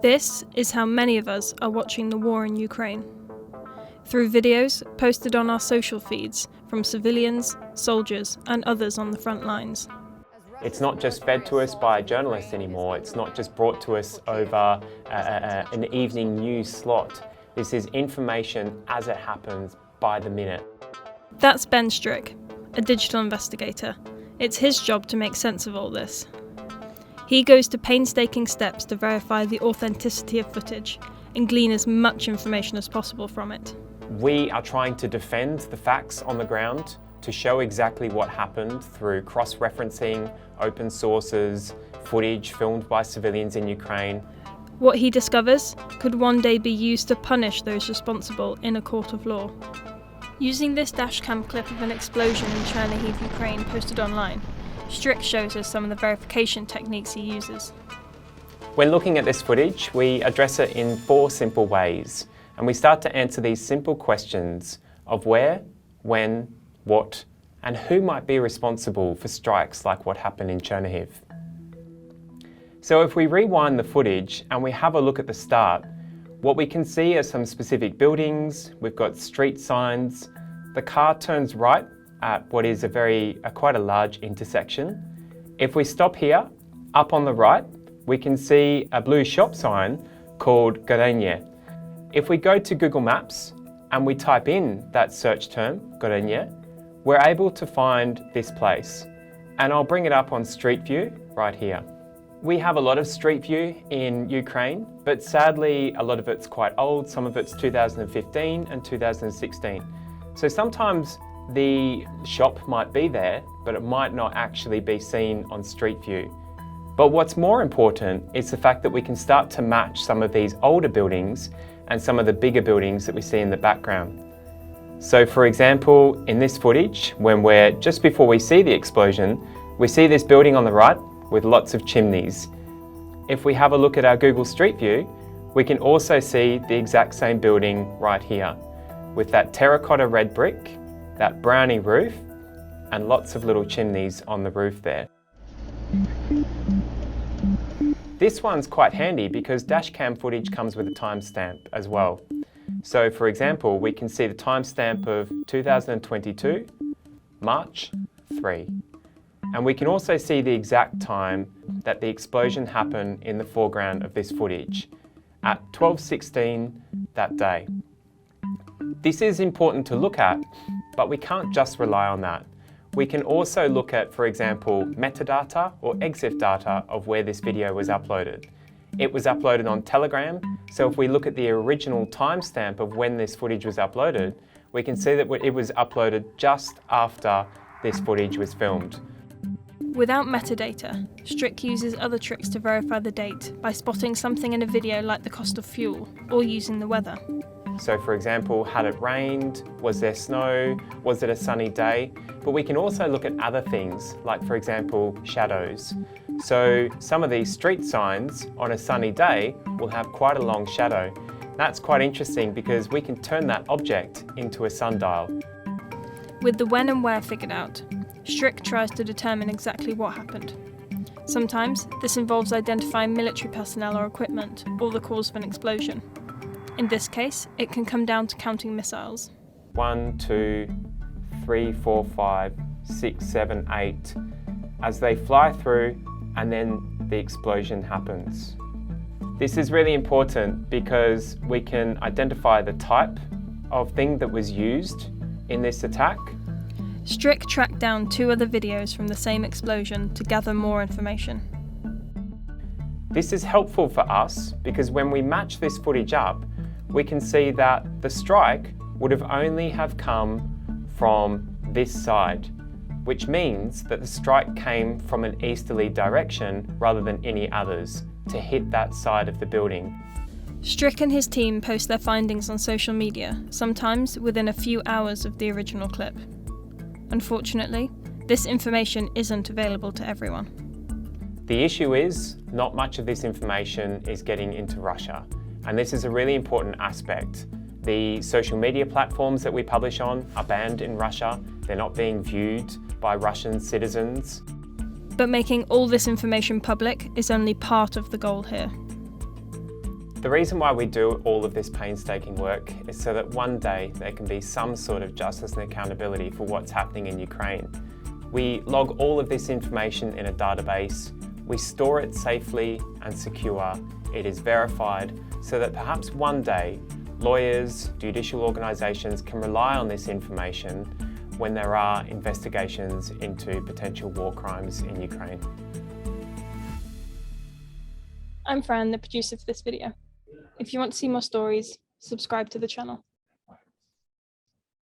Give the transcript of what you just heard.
This is how many of us are watching the war in Ukraine. Through videos posted on our social feeds from civilians, soldiers, and others on the front lines. It's not just fed to us by journalists anymore. It's not just brought to us over an evening news slot. This is information as it happens by the minute. That's Ben Strick, a digital investigator. It's his job to make sense of all this. He goes to painstaking steps to verify the authenticity of footage and glean as much information as possible from it. We are trying to defend the facts on the ground, to show exactly what happened through cross-referencing, open sources, footage filmed by civilians in Ukraine. What he discovers could one day be used to punish those responsible in a court of law. Using this dashcam clip of an explosion in Chernihiv, Ukraine posted online, Strick shows us some of the verification techniques he uses. When looking at this footage, we address it in 4 simple ways, and we start to answer these simple questions of where, when, what, and who might be responsible for strikes like what happened in Chernihiv. So if we rewind the footage and we have a look at the start, what we can see are some specific buildings. We've got street signs. The car turns right at what is quite a large intersection. If we stop here, up on the right, we can see a blue shop sign called convening. If we go to Google Maps and we type in that search term, convening, we're able to find this place. And I'll bring it up on Street View right here. We have a lot of Street View in Ukraine, but sadly a lot of it's quite old. Some of it's 2015 and 2016. So sometimes the shop might be there, but it might not actually be seen on Street View. But what's more important is the fact that we can start to match some of these older buildings and some of the bigger buildings that we see in the background. So for example, in this footage, when we're just before we see the explosion, we see this building on the right with lots of chimneys. If we have a look at our Google Street View, we can also see the exact same building right here, with that terracotta red brick, that brownie roof, and lots of little chimneys on the roof there. This one's quite handy because dashcam footage comes with a timestamp as well. So for example, we can see the timestamp of 2022, March 3. And we can also see the exact time that the explosion happened in the foreground of this footage, at 12:16 that day. This is important to look at, but we can't just rely on that. We can also look at, for example, metadata or EXIF data of where this video was uploaded. It was uploaded on Telegram, so if we look at the original timestamp of when this footage was uploaded, we can see that it was uploaded just after this footage was filmed. Without metadata, Strick uses other tricks to verify the date by spotting something in a video like the cost of fuel or using the weather. So for example, had it rained? Was there snow? Was it a sunny day? But we can also look at other things, like for example, shadows. So some of these street signs on a sunny day will have quite a long shadow. That's quite interesting because we can turn that object into a sundial. With the when and where figured out, Strick tries to determine exactly what happened. Sometimes this involves identifying military personnel or equipment, or the cause of an explosion. In this case, it can come down to counting missiles. 1, 2, 3, 4, 5, 6, 7, 8, as they fly through and then the explosion happens. This is really important because we can identify the type of thing that was used in this attack. Strick tracked down 2 other videos from the same explosion to gather more information. This is helpful for us because when we match this footage up, we can see that the strike would have only have come from this side, which means that the strike came from an easterly direction rather than any others to hit that side of the building. Strick and his team post their findings on social media, sometimes within a few hours of the original clip. Unfortunately, this information isn't available to everyone. The issue is, not much of this information is getting into Russia, and this is a really important aspect. The social media platforms that we publish on are banned in Russia. They're not being viewed by Russian citizens. But making all this information public is only part of the goal here. The reason why we do all of this painstaking work is so that one day there can be some sort of justice and accountability for what's happening in Ukraine. We log all of this information in a database, we store it safely and secure, it is verified, so that perhaps one day lawyers, judicial organisations can rely on this information when there are investigations into potential war crimes in Ukraine. I'm Fran, the producer for this video. If you want to see more stories, subscribe to the channel.